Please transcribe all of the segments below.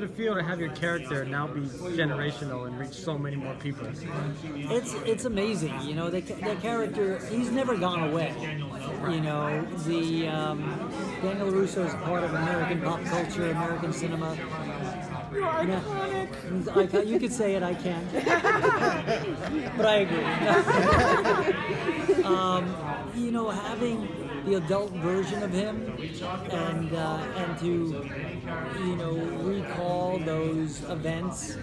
it feel to have your character now be generational and reach so many more people? It's amazing, you know. The character, he's never gone away. You know, the Daniel LaRusso is part of American pop culture, American cinema. You're iconic. You could say it, I can't. But I agree. You know, having the adult version of him and to, you know, recall those events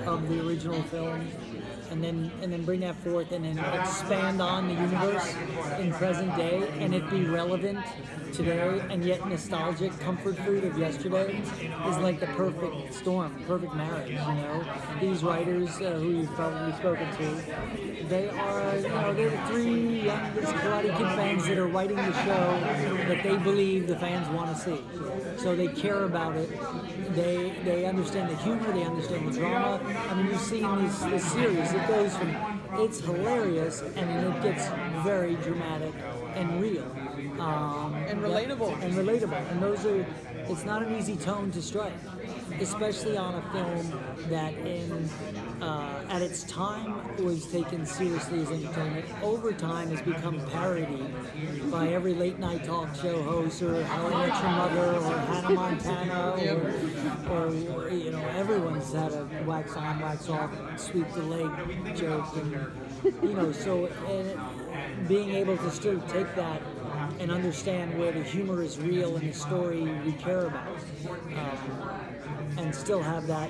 of the original film and then bring that forth and then expand on the universe in present day and it be relevant today and yet nostalgic comfort food of yesterday is like the perfect storm, perfect marriage, you know. These writers who you've probably spoken to, they are, you know, they're the three youngest Karate Kid fans that are writing the show that they believe the fans want to see. So they care about it. They understand the humor, they understand the drama. I mean, you've seen this series. It goes from, it's hilarious, and then it gets very dramatic and real. And relatable. And relatable. And those are, it's not an easy tone to strike, especially on a film that at its time was taken seriously as entertainment. Over time has become parodied by every late night talk show host or How I Met Your Mother or Hannah Montana or you know, everyone's had a wax on, wax off, sweep the leg joke, and you know, so being able to still take that and understand where the humor is real and the story we care about, and still have that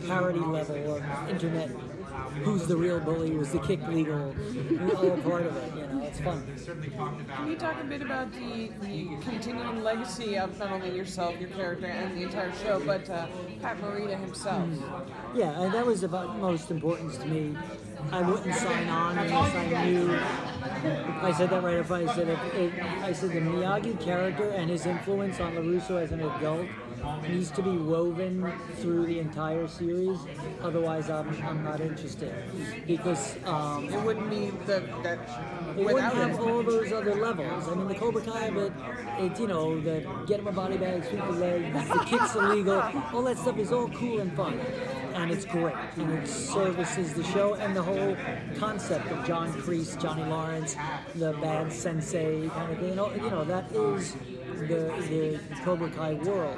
parody level of internet. Who's the real bully? Was the kick legal? We're all part of it. You know, it's fun. Can you talk a bit about the continuing legacy of not only yourself, your character, and the entire show, but Pat Morita himself? Yeah, that was of utmost importance to me. I wouldn't sign on unless I knew. I said that right. I said the Miyagi character and his influence on LaRusso as an adult needs to be woven through the entire series. Otherwise, I'm not interested, because it wouldn't be that. It wouldn't have all those other levels. I mean, the Cobra Kai, but it's, you know, the get him a body bag, sweep the leg, the kicks illegal, all that stuff is all cool and fun. And it's great, and it services the show and the whole concept of John Kreese, Johnny Lawrence, the bad sensei kind of thing. You know, that is the Cobra Kai world.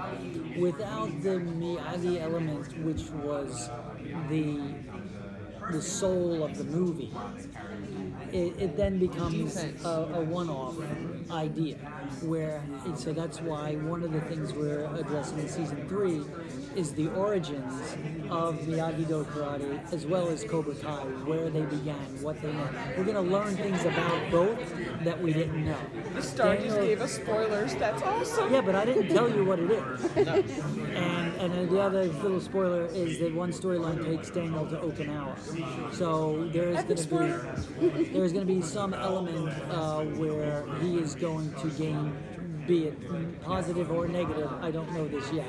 Without the Miyagi element, which was the soul of the movie, it then becomes a one-off idea. So that's why one of the things we're addressing in season 3 is the origins of Miyagi-Do karate as well as Cobra Kai, where they began, what they know. We're going to learn things about both that we didn't know. The star just gave us spoilers. That's awesome. Yeah, but I didn't tell you what it is. No. And the other little spoiler is that one storyline takes Daniel to Okinawa. So there's going to be some element where he is going to gain, be it positive or negative, I don't know this yet,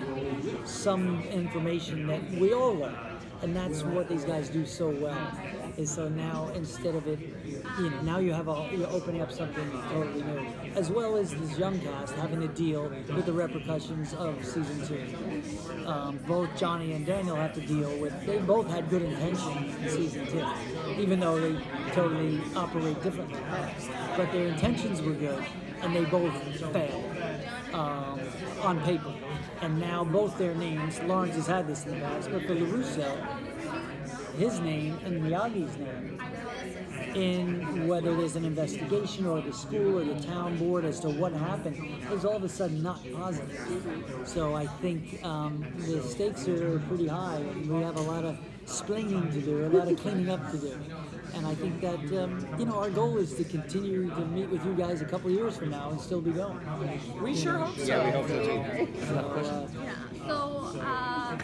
some information that we all learn. And that's what these guys do so well. Is so now, instead of it, you know, now you're opening up something totally new. As well as this young cast having to deal with the repercussions of season 2. Both Johnny and Daniel have to deal with, they both had good intentions in season 2, even though they totally operate differently. But their intentions were good, and they both failed on paper. And now both their names, Lawrence has had this in the past, but for LaRusso, his name and Miyagi's name, in whether there's an investigation or the school or the town board as to what happened, is all of a sudden not positive. So I think the stakes are pretty high, and we have a lot of splinging to do, a lot of cleaning up to do. And I think that, you know, our goal is to continue to meet with you guys a couple of years from now and still be going. We sure hope so. Yeah, we hope so too.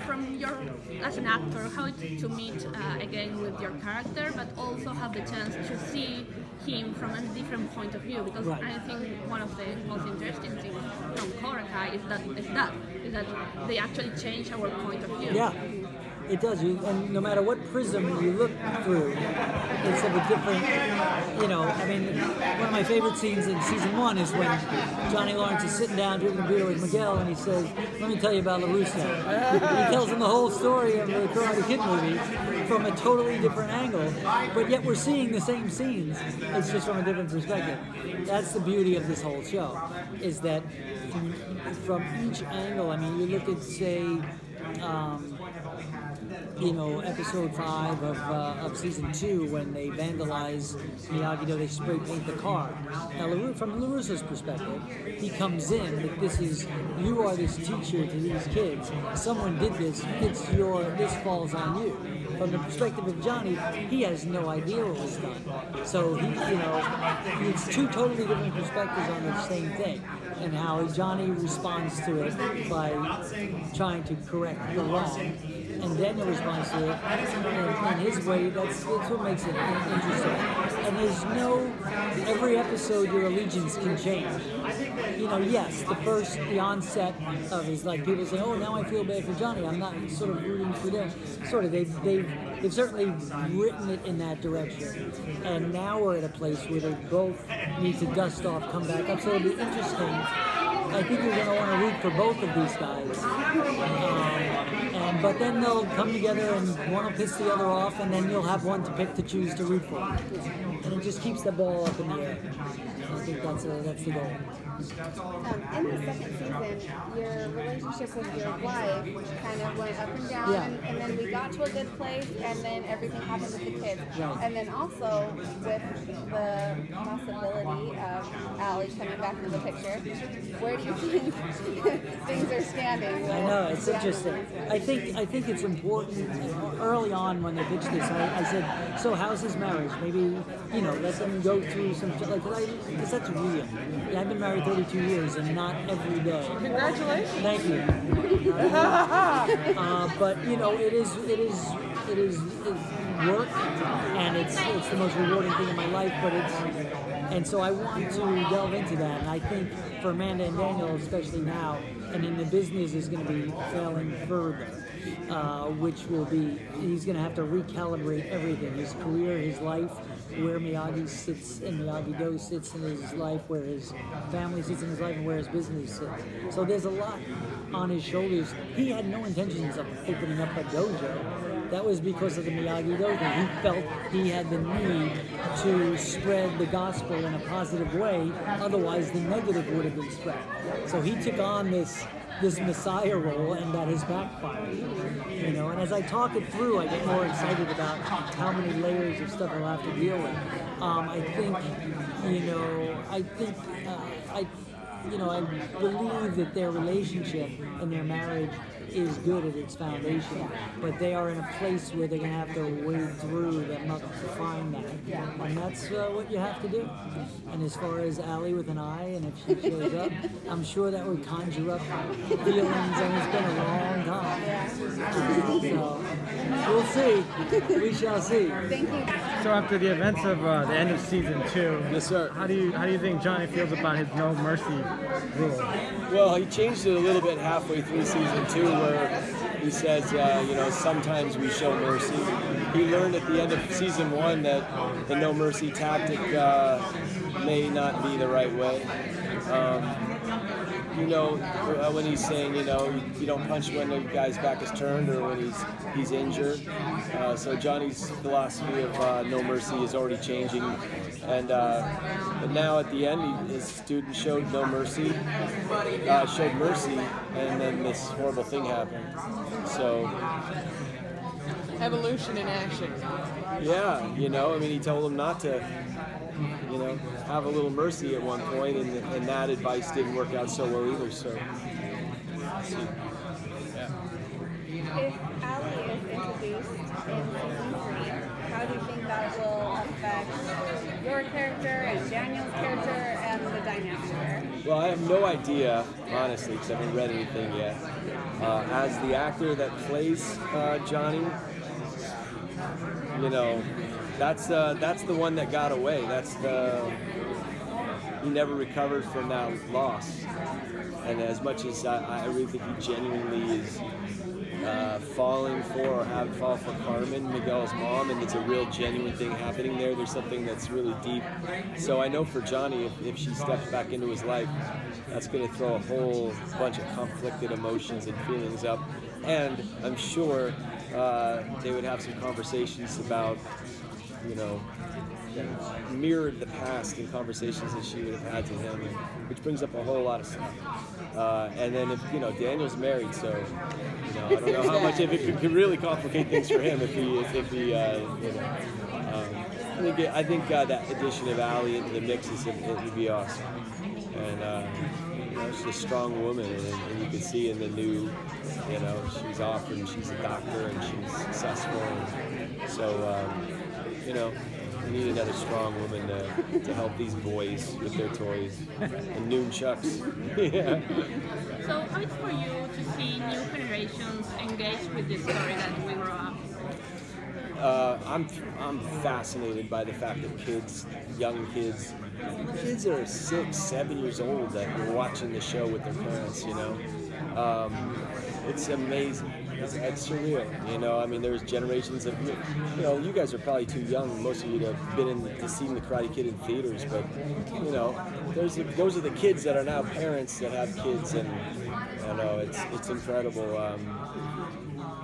From your, as an actor, how to meet again with your character, but also have the chance to see him from a different point of view, because I think one of the most interesting things from Cobra Kai is that they actually change our point of view. Yeah. It does. And no matter what prism you look through, it's of a different, you know, I mean, one of my favorite scenes in season 1 is when Johnny Lawrence is sitting down drinking a beer with Miguel, and he says, let me tell you about LaRusso. He tells him the whole story of the Karate Kid movie from a totally different angle, but yet we're seeing the same scenes. It's just from a different perspective. That's the beauty of this whole show, is that from each angle, I mean, you look at, say, you know, episode 5 of season 2 when they vandalize Miyagi-Do, they spray paint the car. Now, from LaRusso's perspective, he comes in that this is, you are this teacher to these kids. Someone did this. This falls on you. From the perspective of Johnny, he has no idea what was done. So he, you know, it's two totally different perspectives on the same thing, and how Johnny responds to it by trying to correct the wrong, and Daniel responds to it in his way. That's what makes it interesting. And there's every episode your allegiance can change. You know, yes, the onset of is like people say, oh, now I feel bad for Johnny. I'm not sort of rooting for them. Sort of, they've certainly written it in that direction. And now we're at a place where they both need to dust off, come back up. So it'll be interesting. I think you're going to want to root for both of these guys. But then they'll come together and one will piss the other off, and then you'll have one to pick to choose to root for. And it just keeps the ball up in the air. I think that's the goal. In the second season, your relationship with your wife kind of went up and down, and then we got to a good place, and then everything happened with the kids. Right. And then also with the possibility of Allie coming back into the picture, where do you think things are standing? I know, it's interesting. I think it's important. Early on when they pitched this, I said, so how's his marriage? Maybe, you know, let them go through some, because that's real. Yeah, I've been married 32 years and not every day. Congratulations. Thank you. But you know, it is work, and it's the most rewarding thing in my life. And so I want to delve into that. And I think for Amanda and Daniel, especially now, and in the business is going to be failing further, which will be, he's going to have to recalibrate everything, his career, his life, where Miyagi sits and Miyagi-Do sits in his life, where his family sits in his life, and where his business sits. So there's a lot on his shoulders. He had no intentions of opening up a dojo. That was because of the Miyagi-Do thing. He felt he had the need to spread the gospel in a positive way, otherwise the negative would have been spread. So he took on this messiah role, and that has backfired. You know, and as I talk it through, I get more excited about how many layers of stuff I'll have to deal with. I believe that their relationship and their marriage is good at its foundation, but they are in a place where they're going to have to wade through that muck to find that. And that's what you have to do. And as far as Allie with an eye, and if she shows up, I'm sure that would conjure up feelings, and it's been a long time. So, we'll see. We shall see. Thank you. So after the events of the end of season 2, Yes, sir. How do you think Johnny feels about his no mercy rule? Well, he changed it a little bit halfway through season 2, where he says, sometimes we show mercy. He learned at the end of season 1 that the no mercy tactic may not be the right way. When he's saying, you don't punch when the guy's back is turned or when he's injured. So Johnny's philosophy of no mercy is already changing. And but now at the end, his student showed no mercy, showed mercy, and then this horrible thing happened. So Evolution in action. yeah, he told him not to, have a little mercy at one point, and that advice didn't work out so well either. So, If Allie is introduced in season 3, how do you think that will affect your character and Daniel's character and the dynamic there? Well, I have no idea, honestly, because I haven't read anything yet. As the actor that plays Johnny, that's the one that got away. He never recovered from that loss. And as much as I really think he genuinely is falling for or have fall for Carmen, Miguel's mom, and it's a real genuine thing happening there. There's something that's really deep. So I know for Johnny, if she steps back into his life, that's going to throw a whole bunch of conflicted emotions and feelings up. And I'm sure they would have some conversations about, you know, that mirrored the past in conversations that she would have had to him, which brings up a whole lot of stuff. And then if, you know, Daniel's married, so, you know, I don't know how much if it could really complicate things for him if he you know. I think that addition of Allie into the mix it would be awesome. And you know, she's a strong woman, and you can see in the new, you know, she's off and she's a doctor and she's successful, and so you know, we need another strong woman to help these boys with their toys and nunchucks. Yeah. So how it's for you to see new generations engage with the story that we grew up? I'm fascinated by the fact that young kids that are 6, 7 years old that are watching the show with their parents, you know. It's amazing. It's surreal, you know. I mean, there's generations of, you know, you guys are probably too young, most of you, to have been to seeing the Karate Kid in theaters, but, you know, those are the kids that are now parents that have kids, and, you know, it's incredible.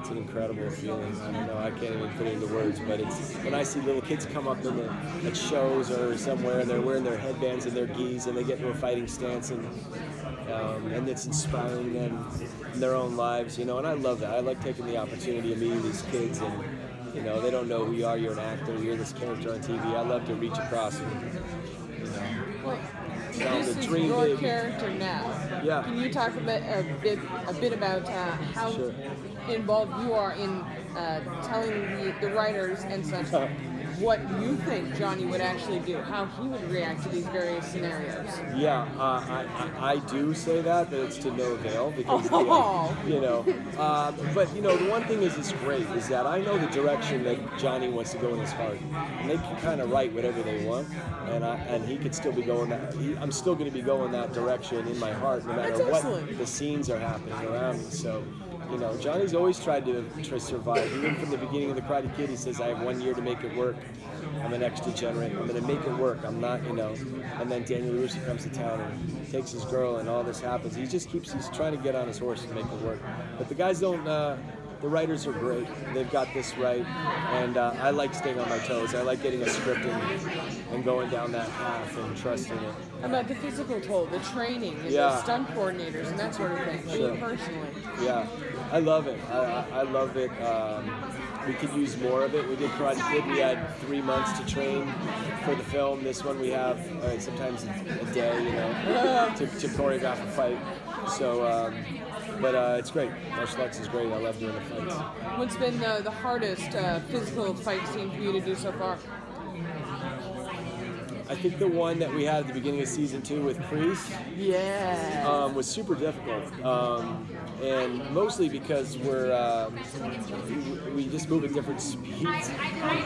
It's an incredible feeling. I don't know, I can't even put it into words, but it's when I see little kids come up at shows or somewhere and they're wearing their headbands and their gis and they get into a fighting stance, and it's inspiring them in their own lives, you know, and I love that. I like taking the opportunity of meeting these kids, and, you know, they don't know who you are, you're an actor, you're this character on TV. I love to reach across and, you know. Well, this is your character now. Yeah. Can you talk a bit about how Sure. involved you are in telling the writers and such what you think Johnny would actually do, how he would react to these various scenarios? Yeah, I do say that, but it's to no avail because, you know, but, you know, the one thing is great is that I know the direction that Johnny wants to go in his heart, and they can kind of write whatever they want, and he could still be going that, I'm still going to be going that direction in my heart no matter what the scenes are happening around me, so. You know, Johnny's always tried to survive. Even from the beginning of the Karate Kid, he says, I have 1 year to make it work. I'm an next generation. I'm going to make it work. I'm not, you know. And then Daniel LaRusso comes to town and takes his girl, and all this happens. He's trying to get on his horse and make it work. But the guys don't, the writers are great. They've got this right. And I like staying on my toes. I like getting a script and going down that path and trusting it. About the physical toll, the training, and the stunt coordinators, and that sort of thing, for you personally. Yeah, I love it. I love it. We could use more of it. We did Karate Kid. We had 3 months to train for the film. This one we have sometimes a day, you know, to choreograph a fight. So, but it's great. Martial arts is great. I love doing the fights. What's been the hardest physical fight scene for you to do so far? I think the one that we had at the beginning of season 2 with Kreese was super difficult, and mostly because we just move at different speeds.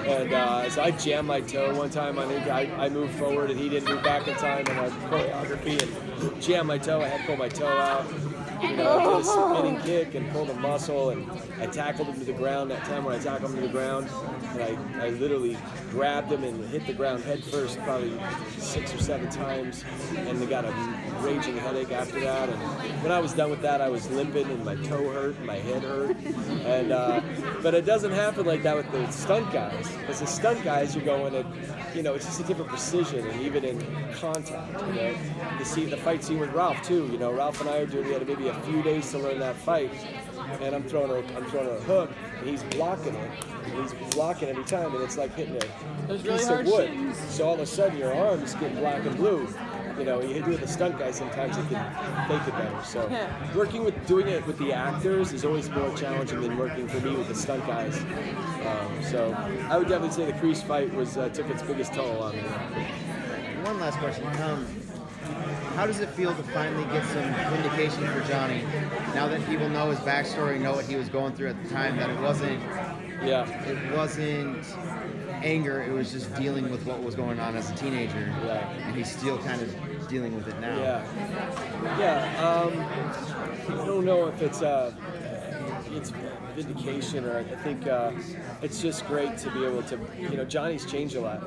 And so I jammed my toe one time. I moved forward and he didn't move back in time, and I choreography and jammed my toe. I had to pull my toe out. You know, I did a spinning kick and pulled a muscle, and I tackled him to the ground. That time when I tackled him to the ground, and I literally grabbed him and hit the ground head first probably 6 or 7 times, and I got a raging headache after that. And when I was done with that, I was limping, and my toe hurt, and my head hurt. And but it doesn't happen like that with the stunt guys, because the stunt guys, you're going at, you know, it's just a different precision, and even in contact, you know. The fight scene with Ralph too, you know, Ralph and I are doing, we had maybe a few days to learn that fight, and I'm throwing a hook, and he's blocking it, and he's blocking every time, and it's like hitting a piece of wood. So all of a sudden your arms get black and blue. You know, you do it with the stunt guy, sometimes it can fake it better. So doing it with the actors is always more challenging than working for me with the stunt guys. So I would definitely say the Kreese fight took its biggest toll on me. One last question. How does it feel to finally get some vindication for Johnny, now that people know his backstory, know what he was going through at the time, that it wasn't anger, it was just dealing with what was going on as a teenager, and he's still kind of dealing with it now. I don't know if it's it's Vindication, or I think it's just great to be able to, Johnny's changed a lot.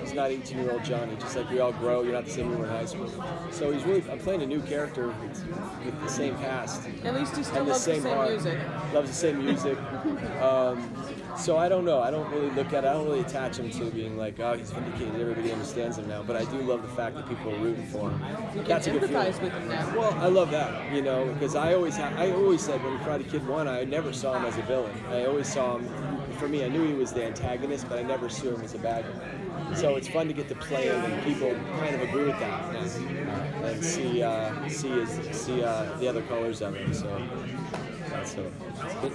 He's not 18-year-old Johnny, just like we all grow. You're not the same you were in high school. So I'm playing a new character with the same past. At least he still loves the same heart. music. Loves the same music. So I don't know. I don't really look at it. I don't really attach him to being like, oh, he's vindicated. Everybody understands him now. But I do love the fact that people are rooting for him. That's a good feeling. Empathize with him now. Well, I love that, because I always said when Karate Kid 1, I never saw him as a villain. I always saw him, for me, I knew he was the antagonist, but I never saw him as a bad guy. So it's fun to get to play him, and people kind of agree with that now, and see the other colors of him. So that's it.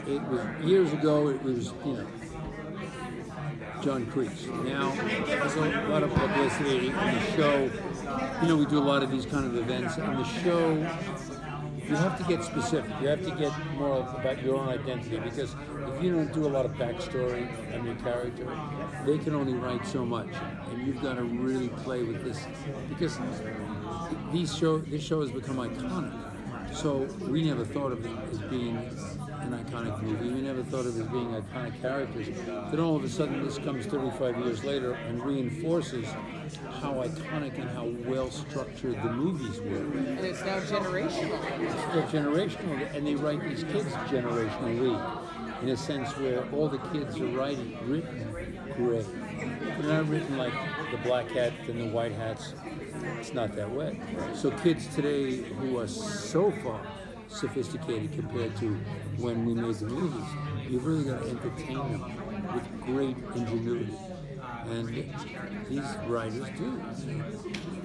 It was years ago. It was John Kreese. Now there's a lot of publicity on the show. We do a lot of these kind of events, and the show, you have to get specific. You have to get more about your own identity, because if you don't do a lot of backstory on your character, they can only write so much, and you've got to really play with this, because this show has become iconic. So we never thought of it as being an iconic movie. We never thought of it as being iconic characters. Then all of a sudden this comes 35 years later and reinforces how iconic and how well structured the movies were. And it's now generational. It's still generational, and they write these kids generationally, in a sense where all the kids are written great. They're not written like the black hat and the white hats. It's not that way. So kids today who are so far sophisticated compared to when we made the movies, you've really got to entertain them with great ingenuity. And these writers do.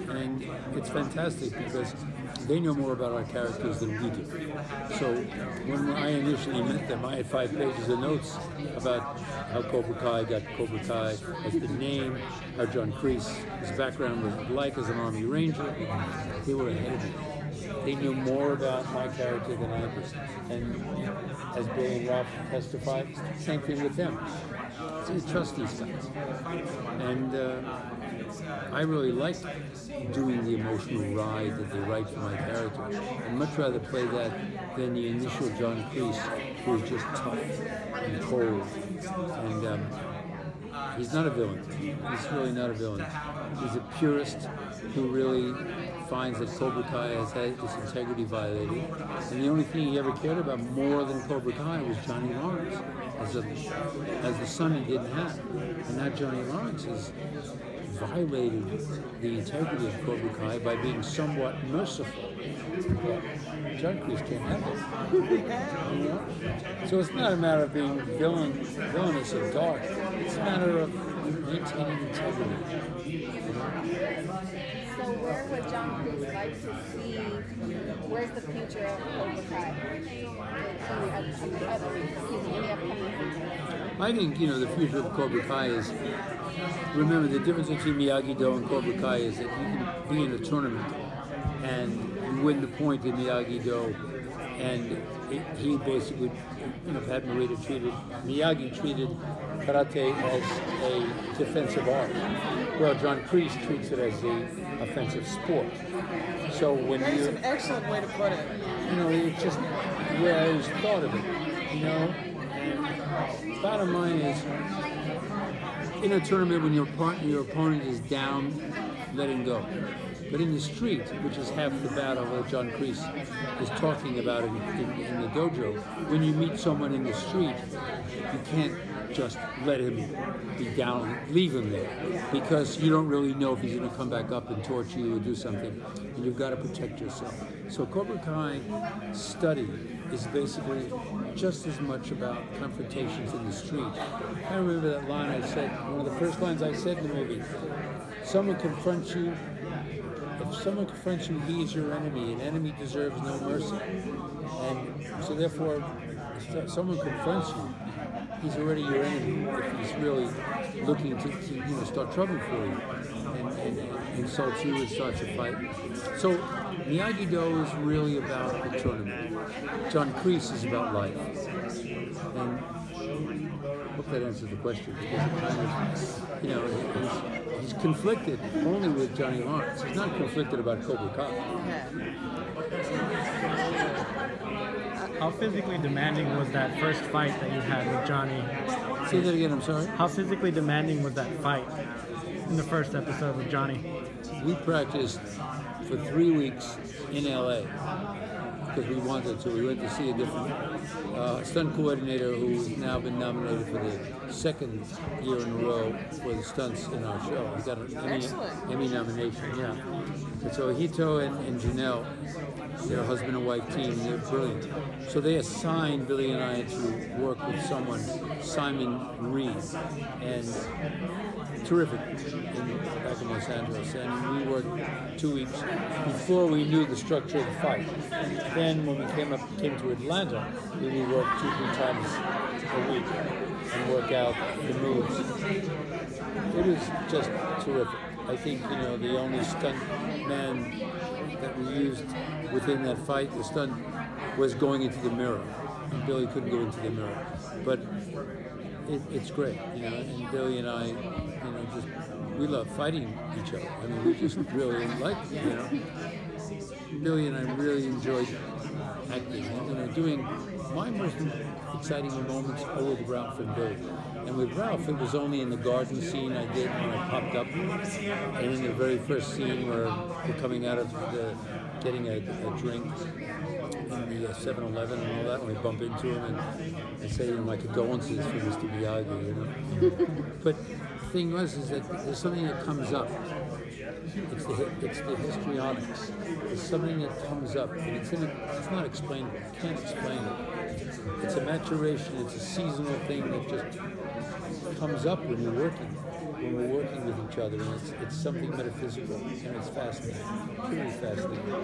And it's fantastic because they know more about our characters than we do. So when I initially met them, I had 5 pages of notes about how Cobra Kai got Cobra Kai as the name, how John Kreese, his background was like as an Army Ranger. They were ahead of me. They knew more about my character than I did. And as Bill and Ralph testified, same thing with them. So you trust these guys. And I really like doing the emotional ride that they write for my character. I'd much rather play that than the initial John Kreese, who was just tough and cold. And he's not a villain. He's really not a villain. He's a purist who really finds that Cobra Kai has had its integrity violated, and the only thing he ever cared about more than Cobra Kai was Johnny Lawrence, as the son he didn't have. And now Johnny Lawrence has violated the integrity of Cobra Kai by being somewhat merciful. But John Kreese can't have it. So it's not a matter of being villainous or dark. It's a matter of maintaining integrity. So where would John Kreese like to see, where's the future of Cobra Kai? Any upcoming season? I think, the future of Cobra Kai is, remember the difference between Miyagi-Do and Cobra Kai is that you can be in a tournament and you win the point in Miyagi-Do, and he basically, Pat Morita Miyagi treated karate as a defensive art. Well, John Kreese treats it as the offensive sport. So when That's an excellent way to put it. It's just the way I always thought of it, And bottom line is, in a tournament when your opponent is down, let him go. But in the street, which is half the battle that John Kreese is talking about in the dojo, when you meet someone in the street, you can't just let him be down, leave him there, because you don't really know if he's going to come back up and torture you or do something, and you've got to protect yourself. So Cobra Kai study is basically just as much about confrontations in the street. I remember that line I said, one of the first lines I said in the movie, someone confronts you, if someone confronts you, he is your enemy. An enemy deserves no mercy. And so therefore, if someone confronts you, he's already your enemy if he's really looking to start trouble for you and insults you and starts a fight. So Miyagi-Do is really about the tournament. John Kreese is about life. And I hope that answers the question, because it kind of, He's conflicted only with Johnny Lawrence. He's not conflicted about Cobra Kai. How physically demanding was that first fight that you had with Johnny? Say that again, I'm sorry? How physically demanding was that fight in the first episode with Johnny? We practiced for 3 weeks in LA because we wanted to. We went to see a different stunt coordinator who's now been nominated for the second year in a row for the stunts in our show. He got an Emmy nomination, yeah. And so Hito and Janelle, they're a husband and wife team, they're brilliant. So they assigned Billy and I to work with someone, Simon Reed, and terrific back in Los Angeles. And we worked 2 weeks before we knew the structure of the fight. Then when we came to Atlanta, we would work 2-3 times a week and work out the moves. It was just terrific. I think, the only stunt man that we used within that fight, the stunt, was going into the mirror. And Billy couldn't go into the mirror. But it's great, and Billy and I, we love fighting each other. I mean, we just really like it, Billy and I really enjoyed acting. Doing my most exciting moments are with Ralph and Billy. And with Ralph, it was only in the garden scene I did when I popped up, and in the very first scene where we're coming out of getting a drink in the 7-Eleven and all that, when we bump into him and I say, my condolences for Mr. Miyagi, But the thing is that there's something that comes up. It's the histrionics. It's something that comes up, and it's not explainable. You can't explain it. It's a maturation. It's a seasonal thing that just comes up when we're working with each other, and it's something metaphysical, and it's fascinating, truly fascinating.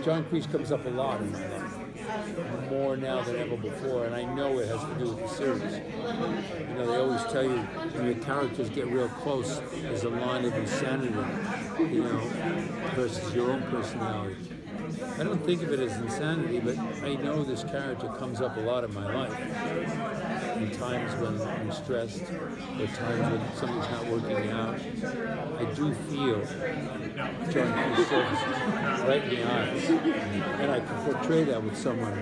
John Kreese comes up a lot in my life, more now than ever before, and I know it has to do with the series. They always tell you when your characters get real close, there's a line of insanity, versus your own personality. I don't think of it as insanity, but I know this character comes up a lot in my life. In times when I'm stressed, or times when something's not working out, I do feel John Kreese services right in the eyes. And I can portray that with someone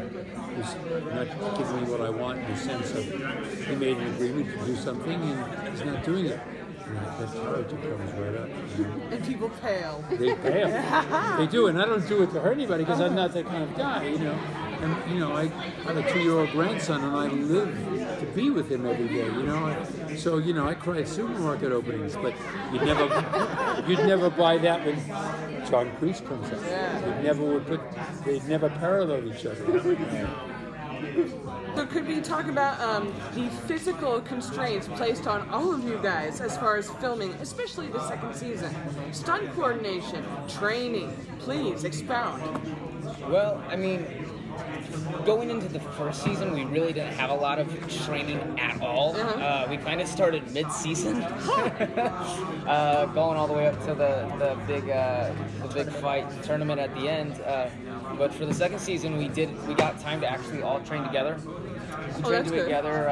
who's not giving me what I want in the sense of he made an agreement to do something and he's not doing it. That character comes right up. And people pale. They pale. They do, and I don't do it to hurt anybody because I'm not that kind of guy, And, I have a 2-year-old grandson and I live to be with him every day, So, I cry at supermarket openings, but you'd never buy that when John Kreese comes up. Yeah. They'd never parallel each other. So could we talk about the physical constraints placed on all of you guys as far as filming, especially the second season? Stunt coordination, training, please expound. Well, going into the first season, we really didn't have a lot of training at all. We kind of started mid-season, going all the way up to the big fight tournament at the end. But for the second season, we got time to actually all train together. We trained together.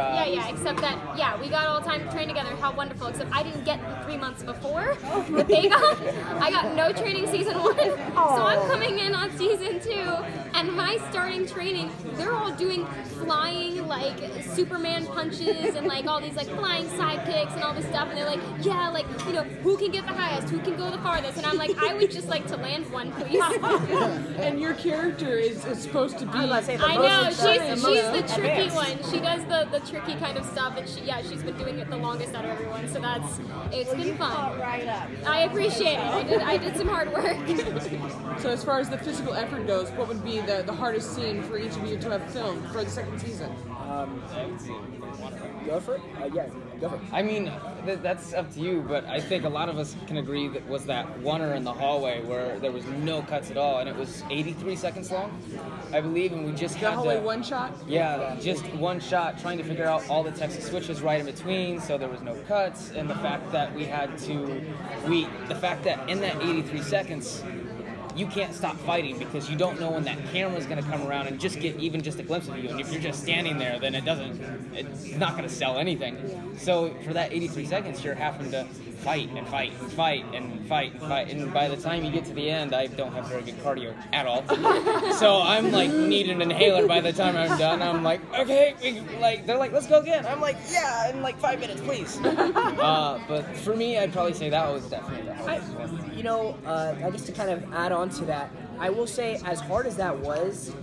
Except that, we got all time to train together. How wonderful. Except I didn't get the 3 months before that they got. I got no training season 1. So I'm coming in on season 2, and my starting training, they're all doing flying, like, Superman punches and, like, all these, like, flying side kicks and all this stuff. And they're like, who can get the highest? Who can go the farthest? And I'm like, I would just like to land one, please. And your character is supposed to be... I know, she's the tricky one. She does the tricky kind of stuff, and she's been doing it the longest out of everyone, so it's been fun. Right up. I appreciate it. I did some hard work. So as far as the physical effort goes, what would be the hardest scene for each of you to have filmed for the second season? Go for it? Go for it. That's up to you, but I think a lot of us can agree that was that oneer in the hallway where there was no cuts at all, and it was 83 seconds long, I believe, and we just had hallway one shot? Yeah, just one shot, trying to figure out all the Texas switches right in between, so there was no cuts, and the fact that in that 83 seconds, you can't stop fighting because you don't know when that camera's going to come around and just get even just a glimpse of you. And if you're just standing there, then it's not going to sell anything. So for that 83 seconds, you're having to fight and fight and fight and fight and fight. And by the time you get to the end, I don't have very good cardio at all. So I'm like, need an inhaler by the time I'm done. I'm like, okay, they're like, let's go again. I'm like, yeah, in like 5 minutes, please. But for me, I'd probably say that was definitely the hardest one. You know, I guess to kind of add on to that, I will say as hard as that was,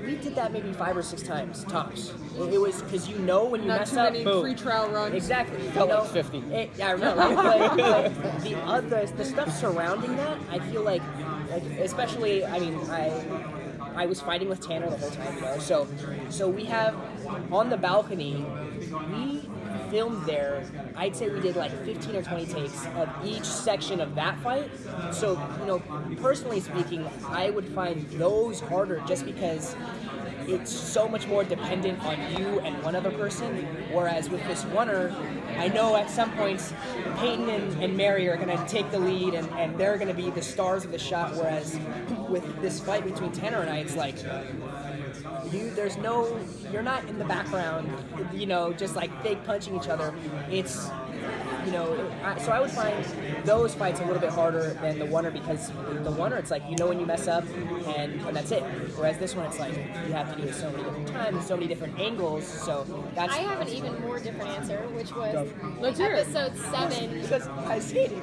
we did that maybe 5 or 6 times, tops. It was, because you know when you mess up, boom. Not too many free trial runs. Exactly. Felt like 50. Yeah, I know. But the stuff surrounding that, I feel like especially, I mean, I was fighting with Tanner the whole time, you know. So we have, on the balcony, we filmed there, I'd say we did like 15 or 20 takes of each section of that fight. So, you know, personally speaking, I would find those harder just because it's so much more dependent on you and one other person, whereas with this oneer, I know at some points Peyton and Mary are going to take the lead and they're going to be the stars of the shot, whereas with this fight between Tanner and I, it's like, you're not in the background, you know, just like fake punching each other. It's, you know, so I would find those fights a little bit harder than the oneer, because the oneer, it's like, you know, when you mess up and that's it. Whereas this one, it's like, you have to do it so many different times, so many different angles, so that's... I have an even more different answer, which was episode 7. Because I skated.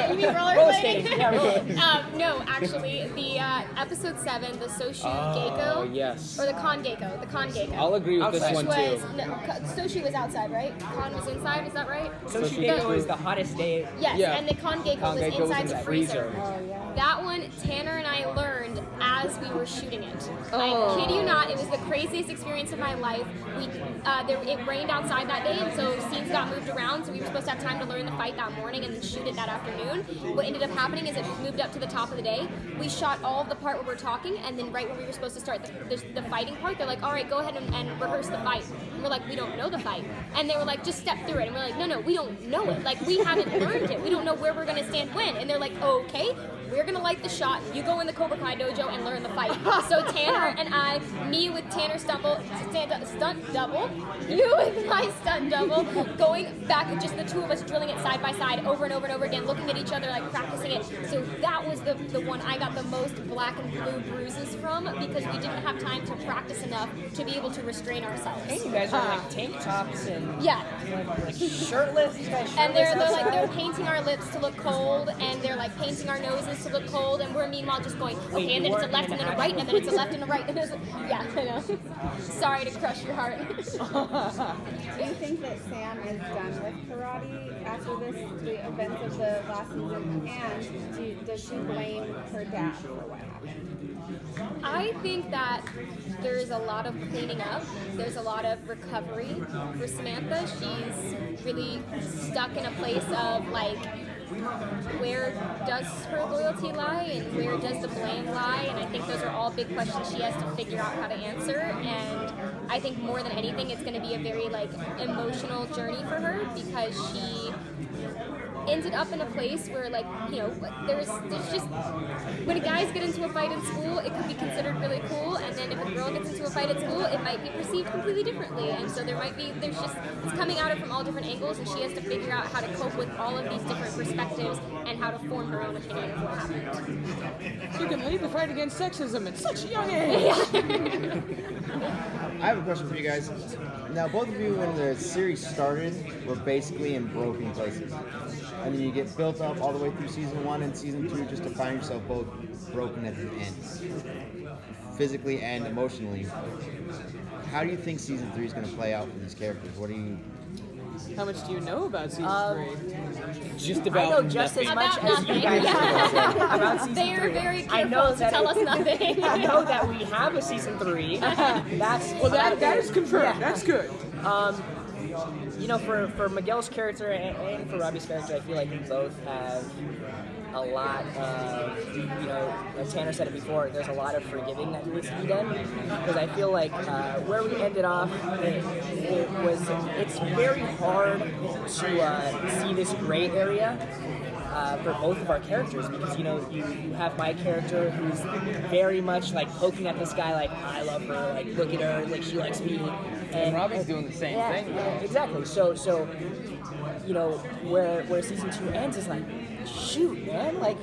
You mean roller skating? Yeah, roller. No, actually, the episode 7, the Soshu Geiko. Oh, yes. Or the Kon Geiko. I'll agree with this one, too. Soshi was outside, right? Kon was inside, is that right? Soshu Geiko is the hottest day. Yes, Yeah. and the Kon Geiko was inside the freezer. That one, Tanner and I learned as we were shooting it. I kid you not, it was the craziest experience of my life. It rained outside that day, and so scenes got moved around, so we were supposed to have time to learn the fight that morning and then shoot it that afternoon. What ended up happening is it moved up to the top of the day. We shot all of the part where we're talking, and then right when we were supposed to start the fighting part, they're like, all right, go ahead and rehearse the fight. And we're like, we don't know the fight. And they were like, just step through it. And we're like, no, we don't know it. Like, we haven't learned it. We don't know where we're going to stand when. And they're like, okay, we're going to light the shot. You go in the Cobra Kai dojo and learn the fight. So Tanner and I, me with Tanner's stunt double, you with my stunt double, going back with just the two of us drilling it side by side over and over and over again, looking at each other, like practicing it. So that was the one I got the most black and blue bruises from, because we didn't have time to practice enough to be able to restrain ourselves. Hey, you guys are like tank tops and yeah, like shirtless. You guys and shirtless they're painting our lips to look cold, and they're like painting our noses to look cold, and we're meanwhile just going, okay, and then it's a left and then a right, and then it's a left and a right. And yeah, I know. Sorry to crush your heart. Do you think that Sam is done with karate after the events of the last season, and does she blame her dad for what happened? I think that there's a lot of cleaning up. There's a lot of recovery for Samantha. She's really stuck in a place of like, where does her loyalty lie and where does the blame lie? And I think those are all big questions she has to figure out how to answer. And I think more than anything, it's going to be a very like emotional journey for her, because she ended up in a place where, like, you know, there's just, when guys get into a fight in school, it could be considered really cool, and then if a girl gets into a fight at school, it might be perceived completely differently. And so it's coming at her from all different angles, and she has to figure out how to cope with all of these different perspectives and how to form her own opinion of what happened. You can lead the fight against sexism at such a young age. I have a question for you guys. Now, both of you, when the series started, were basically in broken places. And then you get built up all the way through season 1 and season 2 just to find yourself both broken at the end, physically and emotionally. How do you think season 3 is going to play out for these characters? How much do you know about season 3? Just about I know just nothing. as much About as you guys know about season 3. They are very I careful know to that tell us nothing. I know that we have a season 3. That is confirmed. Yeah. That's good. you know, for Miguel's character and for Robbie's character, I feel like we both have a lot of, you know, as Tanner said it before, there's a lot of forgiving that needs to be done, because I feel like where we ended off, it's very hard to see this gray area for both of our characters, because, you know, you have my character who's very much like poking at this guy like, I love her, like, look at her, like, she likes me, and Robbie's doing the same thing. Yeah, exactly. So you know, where season 2 ends is like, shoot, man, like,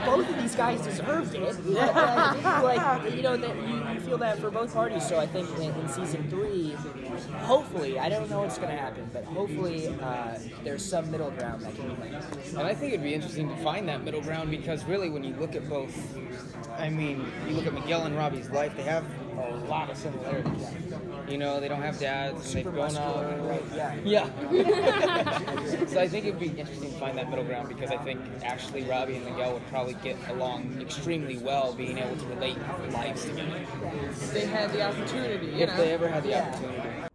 both of these guys deserved it. Like, you know, that you feel that for both parties. So I think in season 3, hopefully, I don't know what's going to happen, but hopefully there's some middle ground that can be made. And I think it'd be interesting to find that middle ground, because really when you look at both, I mean, you look at Miguel and Robbie's life, they have a lot of similarities. You know, they don't have dads, and they've grown up. Right? Yeah. So I think it'd be interesting to find that middle ground, because I think actually Robbie and Miguel would probably get along extremely well, being able to relate lives together. If they had the opportunity, you If know. they ever had the opportunity.